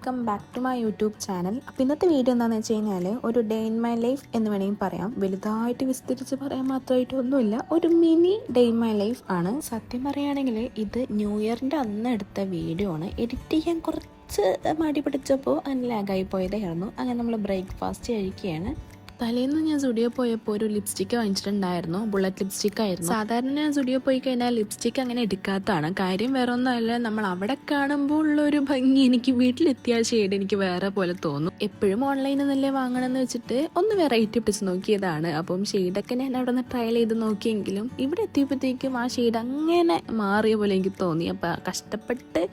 Welcome back to my YouTube channel. അപ്പോൾ ഇന്നത്തെ video എന്താണെന്ന് വെച്ച് കഴിഞ്ഞാൽ ഒരു ഡേ ഇൻ മൈ ലൈഫ് എന്ന് വേണമെങ്കിൽ പറയാം. വലുതായിട്ട് വിസ്തരിച്ച് പറയാൻ മാത്രമായിട്ടൊന്നുമില്ല, ഒരു mini day in my life ആണ്. സത്യം പറയുകയാണെങ്കിൽ ഇത് ന്യൂ ഇയറിൻ്റെ അന്ന് എടുത്ത വീഡിയോ ആണ്. എഡിറ്റ് ചെയ്യാൻ കുറച്ച് മടി പിടിച്ചപ്പോൾ അതിന് ലാഗായി പോയതായിരുന്നു. അങ്ങനെ നമ്മൾ ബ്രേക്ക്ഫാസ്റ്റ് കഴിക്കുകയാണ്. തലേന്ന് ഞാൻ സ്റ്റുഡിയോ പോയപ്പോൾ ഒരു ലിപ്സ്റ്റിക്ക് വാങ്ങിച്ചിട്ടുണ്ടായിരുന്നു. ബുള്ളറ്റ് ലിപ്സ്റ്റിക് ആയിരുന്നു. സാധാരണ ഞാൻ സ്റ്റുഡിയോ പോയി കഴിഞ്ഞാൽ ലിപ്സ്റ്റിക്ക് അങ്ങനെ എടുക്കാത്തതാണ്. കാര്യം വേറെ ഒന്നുമല്ല, നമ്മൾ അവിടെ കാണുമ്പോൾ ഉള്ളൊരു ഭംഗി എനിക്ക് വീട്ടിലെത്തിയ ഷെയ്ഡ് എനിക്ക് വേറെ പോലെ തോന്നും. എപ്പോഴും ഓൺലൈനിൽ നിന്നല്ലേ വാങ്ങണമെന്ന് വെച്ചിട്ട് ഒന്ന് വെറൈറ്റി പിടിച്ച് നോക്കിയതാണ്. അപ്പം ഷെയ്ഡൊക്കെ ഞാൻ അവിടെ നിന്ന് ട്രയൽ ചെയ്ത് നോക്കിയെങ്കിലും ഇവിടെ എത്തിയപ്പോഴത്തേക്കും ആ ഷെയ്ഡ് അങ്ങനെ മാറിയ പോലെ എനിക്ക് തോന്നി. അപ്പം കഷ്ടപ്പെട്ട്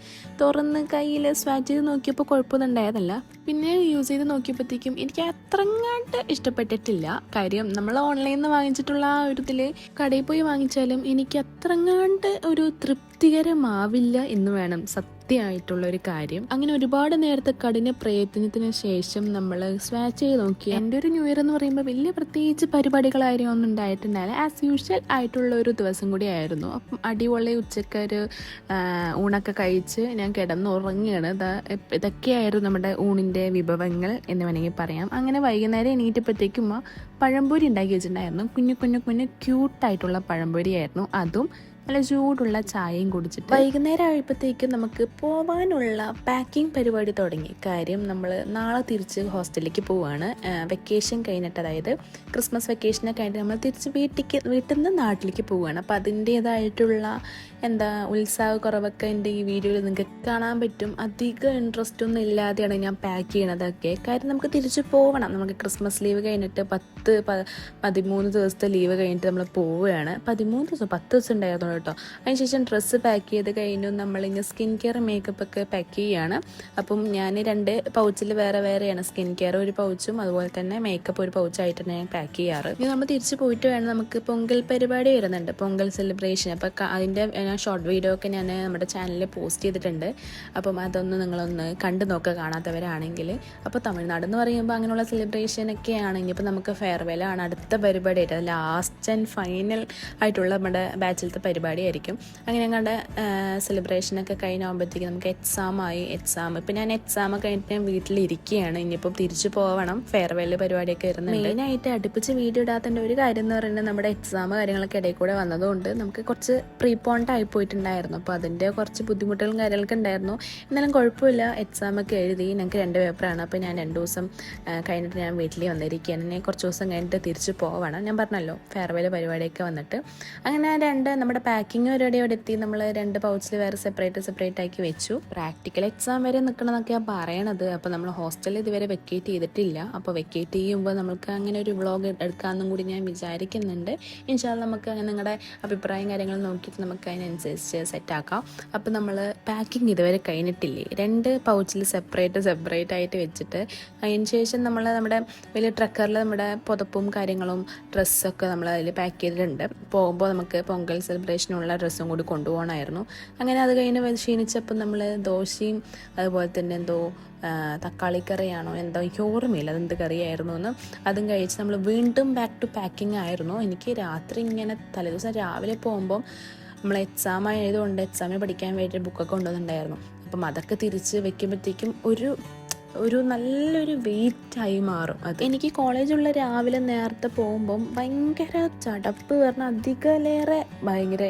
തുറന്ന് കയ്യിൽ സ്വാച്ച് ചെയ്ത് നോക്കിയപ്പോൾ കുഴപ്പമൊന്നും ഉണ്ടായതല്ല. പിന്നെ യൂസ് ചെയ്ത് നോക്കിയപ്പോഴത്തേക്കും എനിക്ക് അത്രങ്ങാട്ട് ഇഷ്ടപ്പെട്ടിട്ടില്ല. കാര്യം നമ്മൾ ഓൺലൈനിൽ നിന്ന് വാങ്ങിച്ചിട്ടുള്ള ആ ഒരു ഇതിൽ കടയിൽ പോയി വാങ്ങിച്ചാലും എനിക്ക് അത്രങ്ങാണ്ട് ഒരു തൃപ്തികരമാവില്ല എന്ന് വേണം സത്യമായിട്ടുള്ള ഒരു കാര്യം. അങ്ങനെ ഒരുപാട് നേരത്തെ കഠിന പ്രയത്നത്തിന് ശേഷം നമ്മൾ സ്വാച്ച് ചെയ്ത് നോക്കി. എൻ്റെ ഒരു ന്യൂ ഇയർ എന്ന് പറയുമ്പോൾ വലിയ പ്രത്യേകിച്ച് പരിപാടികളായിരുന്നു ഒന്നും ഉണ്ടായിട്ടുണ്ടായില്ല. ആസ് യൂഷ്വൽ ആയിട്ടുള്ള ഒരു ദിവസം കൂടി ആയിരുന്നു. അപ്പം അടിപൊളി ഉച്ചക്ക് ഒരു ഊണൊക്കെ കഴിച്ച് ഞാൻ കിടന്നുറങ്ങുകയാണ്. ഇതൊക്കെയായിരുന്നു നമ്മുടെ ഊണിൻ്റെ വിഭവങ്ങൾ എന്ന് വേണമെങ്കിൽ പറയാം. അങ്ങനെ വൈകുന്നേരം എണീറ്റപ്പോഴത്തേക്കും പഴംപൊരി ഉണ്ടാക്കി വെച്ചിട്ടുണ്ടായിരുന്നു. കുഞ്ഞു ക്യൂട്ടായിട്ടുള്ള പഴംപൊരിയായിരുന്നു. അതും നല്ല ചൂടുള്ള ചായയും കുടിച്ചിട്ട് വൈകുന്നേരം ആയപ്പോഴത്തേക്കും നമുക്ക് പോവാനുള്ള പാക്കിംഗ് പരിപാടി തുടങ്ങി. കാര്യം നമ്മൾ നാളെ തിരിച്ച് ഹോസ്റ്റലിലേക്ക് പോവുകയാണ്. വെക്കേഷൻ കഴിഞ്ഞിട്ട്, അതായത് ക്രിസ്മസ് വെക്കേഷനൊക്കെ ആയിട്ട് നമ്മൾ തിരിച്ച് വീട്ടിൽ നിന്ന് നാട്ടിലേക്ക് പോവുകയാണ്. അപ്പോൾ അതിൻ്റേതായിട്ടുള്ള ഉത്സാഹക്കുറവൊക്കെ എൻ്റെ ഈ വീഡിയോയിൽ നിങ്ങൾക്ക് കാണാൻ പറ്റും. അധികം ഇൻട്രസ്റ്റ് ഒന്നും ഇല്ലാതെയാണ് ഞാൻ പാക്ക് ചെയ്യണതൊക്കെ. കാര്യം നമുക്ക് തിരിച്ച് പോകണം. നമുക്ക് ക്രിസ്മസ് ലീവ് കഴിഞ്ഞിട്ട് 13 ദിവസത്തെ ലീവ് കഴിഞ്ഞിട്ട് നമ്മൾ പോവുകയാണ്. 10 ദിവസം ഉണ്ടായിരുന്നു കേട്ടോ. അതിനുശേഷം ഡ്രസ്സ് പാക്ക് ചെയ്ത് കഴിഞ്ഞു. നമ്മളിങ്ങനെ സ്കിൻ കെയർ മേക്കപ്പ് ഒക്കെ പാക്ക് ചെയ്യുകയാണ്. അപ്പം ഞാൻ 2 പൗച്ചിൽ വേറെയാണ് സ്കിൻ കെയർ ഒരു പൗച്ചും അതുപോലെ തന്നെ മേക്കപ്പ് ഒരു പൗച്ചായിട്ടാണ് ഞാൻ പാക്ക് ചെയ്യാറ്. ഇനി നമ്മൾ തിരിച്ച് പോയിട്ട് വേണം, നമുക്ക് പൊങ്കൽ പരിപാടി വരുന്നുണ്ട്, പൊങ്കൽ സെലിബ്രേഷൻ. അപ്പം അതിൻ്റെ ഷോർട്ട് വീഡിയോ ഒക്കെ ഞാൻ നമ്മുടെ ചാനലിൽ പോസ്റ്റ് ചെയ്തിട്ടുണ്ട്. അപ്പം അതൊന്ന് നിങ്ങളൊന്ന് കണ്ടു നോക്കുക കാണാത്തവരാണെങ്കിൽ. അപ്പോൾ തമിഴ്നാട് എന്ന് പറയുമ്പോൾ അങ്ങനെയുള്ള സെലിബ്രേഷനൊക്കെ ആണെങ്കിൽ ഇപ്പോൾ നമുക്ക് ഫെയർവെൽ ആണ് അടുത്ത പരിപാടിയായിട്ട്, അത് ലാസ്റ്റ് ആൻഡ് ഫൈനൽ ആയിട്ടുള്ള നമ്മുടെ ബാച്ചിലത്തെ പരിപാടിയായിരിക്കും. അങ്ങനെ ഞങ്ങളുടെ സെലിബ്രേഷനൊക്കെ കഴിഞ്ഞാകുമ്പോഴത്തേക്കും നമുക്ക് എക്സാം ഇപ്പം ഞാൻ എക്സാം കഴിഞ്ഞിട്ട് ഞാൻ വീട്ടിലിരിക്കുകയാണ്. ഇനിയിപ്പം തിരിച്ചു പോകണം. ഫെയർവെൽ പരിപാടിയൊക്കെ വരുന്നുണ്ട്. മെയിനായിട്ട് അടുപ്പിച്ച് വീഡിയോ ഇടാത്തതിൻ്റെ ഒരു കാര്യം എന്ന് പറയുന്നത് നമ്മുടെ എക്സാം കാര്യങ്ങളൊക്കെ ഇടയിൽ കൂടെ വന്നതുകൊണ്ട് നമുക്ക് കുറച്ച് പ്രീപോണ്ട് ആയി പോയിട്ടുണ്ടായിരുന്നു. അപ്പോൾ അതിൻ്റെ കുറച്ച് ബുദ്ധിമുട്ടുകളും കാര്യങ്ങളൊക്കെ ഉണ്ടായിരുന്നു. എന്നാലും കുഴപ്പമില്ല. എക്സാമൊക്കെ എഴുതി. ഞങ്ങൾക്ക് 2 പേപ്പറാണ്. അപ്പോൾ ഞാൻ 2 ദിവസം കഴിഞ്ഞിട്ട് ഞാൻ വീട്ടിൽ വന്നിരിക്കുകയാണ്. ഞാൻ കുറച്ച് ദിവസം കഴിഞ്ഞിട്ട് തിരിച്ച് പോവണം. ഞാൻ പറഞ്ഞല്ലോ ഫെയർവെൽ പരിപാടിയൊക്കെ വന്നിട്ട്. അങ്ങനെ നമ്മുടെ പാക്കിങ് പരിപാടി അവിടെ എത്തി. നമ്മൾ 2 പൗച്ചിൽ വേറെ സെപ്പറേറ്റ് ആക്കി വെച്ചു. പ്രാക്ടിക്കൽ എക്സാം വരെ നിൽക്കണമെന്നൊക്കെയാണ് പറയണത്. അപ്പോൾ നമ്മൾ ഹോസ്റ്റലിൽ ഇതുവരെ വെക്കേറ്റ് ചെയ്തിട്ടില്ല. അപ്പോൾ വെക്കേറ്റ് ചെയ്യുമ്പോൾ നമുക്ക് അങ്ങനെ ഒരു വ്ളോഗ് എടുക്കാമെന്നും കൂടി ഞാൻ വിചാരിക്കുന്നുണ്ട്. ഇൻഷാല്ലാ നമുക്ക് അങ്ങനെ നിങ്ങളുടെ അഭിപ്രായം കാര്യങ്ങൾ നോക്കിയിട്ട് നമുക്ക് അതിനനുസരിച്ച് സെറ്റാക്കാം. അപ്പോൾ നമ്മൾ പാക്കിങ് ഇതുവരെ കഴിഞ്ഞിട്ടില്ലേ. 2 പൗച്ചിൽ സെപ്പറേറ്റ് ആയിട്ട് വെച്ചിട്ട് അതിന് ശേഷം നമ്മുടെ വലിയ ട്രക്കറിൽ നമ്മുടെ പുതപ്പും കാര്യങ്ങളും ഡ്രസ്സൊക്കെ നമ്മൾ അതിൽ പാക്ക് ചെയ്തിട്ടുണ്ട്. പോകുമ്പോൾ നമുക്ക് പൊങ്കൽ സെലിബ്രേഷനുള്ള ഡ്രസ്സും കൂടി കൊണ്ടുപോകണമായിരുന്നു. അങ്ങനെ അത് കഴിഞ്ഞ് ക്ഷീണിച്ചപ്പോൾ നമ്മൾ ദോശയും അതുപോലെ തന്നെ തക്കാളിക്കറിയാണോ എനിക്ക് ഓർമ്മയില്ല അതെന്ത് കറിയായിരുന്നു എന്ന്. അതും കഴിച്ച് നമ്മൾ വീണ്ടും ബാക്ക് ടു പാക്കിംഗ് ആയിരുന്നു. എനിക്ക് രാത്രി ഇങ്ങനെ തലേദിവസം രാവിലെ പോകുമ്പം നമ്മൾ എക്സാം ആയതുകൊണ്ട് എക്സാമിന് പഠിക്കാൻ വേണ്ടി ബുക്കൊക്കെ കൊണ്ടുവന്നിട്ടുണ്ടായിരുന്നു. അപ്പം അതൊക്കെ തിരിച്ച് വെക്കുമ്പോഴത്തേക്കും ഒരു നല്ലൊരു വെയിറ്റായി മാറും. അത് എനിക്ക് കോളേജുള്ള രാവിലെ നേരത്തെ പോകുമ്പം ഭയങ്കര ചടപ്പ് പറഞ്ഞാൽ അധികലേറെ ഭയങ്കര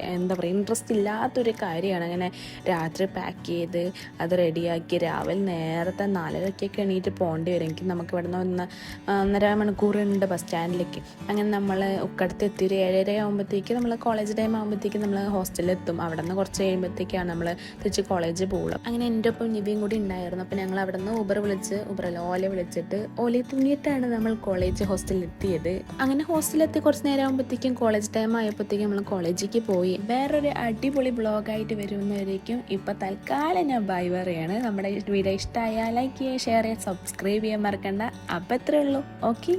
ഇൻട്രസ്റ്റ് ഇല്ലാത്തൊരു കാര്യമാണ്. അങ്ങനെ രാത്രി പാക്ക് ചെയ്ത് അത് റെഡിയാക്കി രാവിലെ നേരത്തെ 4:30 എണീറ്റ് പോകേണ്ടി വരും. എനിക്ക് നമുക്ക് ഇവിടെ നിന്ന് 1.5 മണിക്കൂറുണ്ട് ബസ് സ്റ്റാൻഡിലേക്ക്. അങ്ങനെ നമ്മൾ ഉക്കടത്ത് എത്തി 7:30 ആകുമ്പോഴത്തേക്ക് നമ്മൾ കോളേജ് ടൈം ആകുമ്പോഴത്തേക്ക് നമ്മൾ ഹോസ്റ്റലിൽ എത്തും. അവിടെ നിന്ന് കുറച്ച് കഴിയുമ്പോഴത്തേക്കാണ് നമ്മൾ തിരിച്ച് കോളേജിൽ പോകുള്ളൂ. അങ്ങനെ എൻ്റെ ഒപ്പം നിവിയും കൂടി ഉണ്ടായിരുന്നു. അപ്പോൾ ഞങ്ങൾ അവിടെ നിന്ന് ഊബർ ഓല വിളിച്ചിട്ട് ഓലയിൽ തൂങ്ങിയിട്ടാണ് നമ്മൾ ഹോസ്റ്റലിൽ എത്തിയത്. അങ്ങനെ ഹോസ്റ്റലിലെത്തി കുറച്ച് നേരം ആകുമ്പോഴത്തേക്കും കോളേജ് ടൈം ആയപ്പോഴത്തേക്കും നമ്മൾ കോളേജിലേക്ക് പോയി. വേറൊരു അടിപൊളി ബ്ലോഗായിട്ട് വരുന്നവരേക്കും ഇപ്പം തൽക്കാലം ഞാൻ ബൈ പറയാണ്. നമ്മുടെ വീഡിയോ ഇഷ്ടമായാൽ ലൈക്ക് ചെയ്യുക, ഷെയർ ചെയ്യുക, സബ്സ്ക്രൈബ് ചെയ്യാൻ മറക്കണ്ട. അപ്പം എത്രയേ ഉള്ളൂ. ഓക്കെ.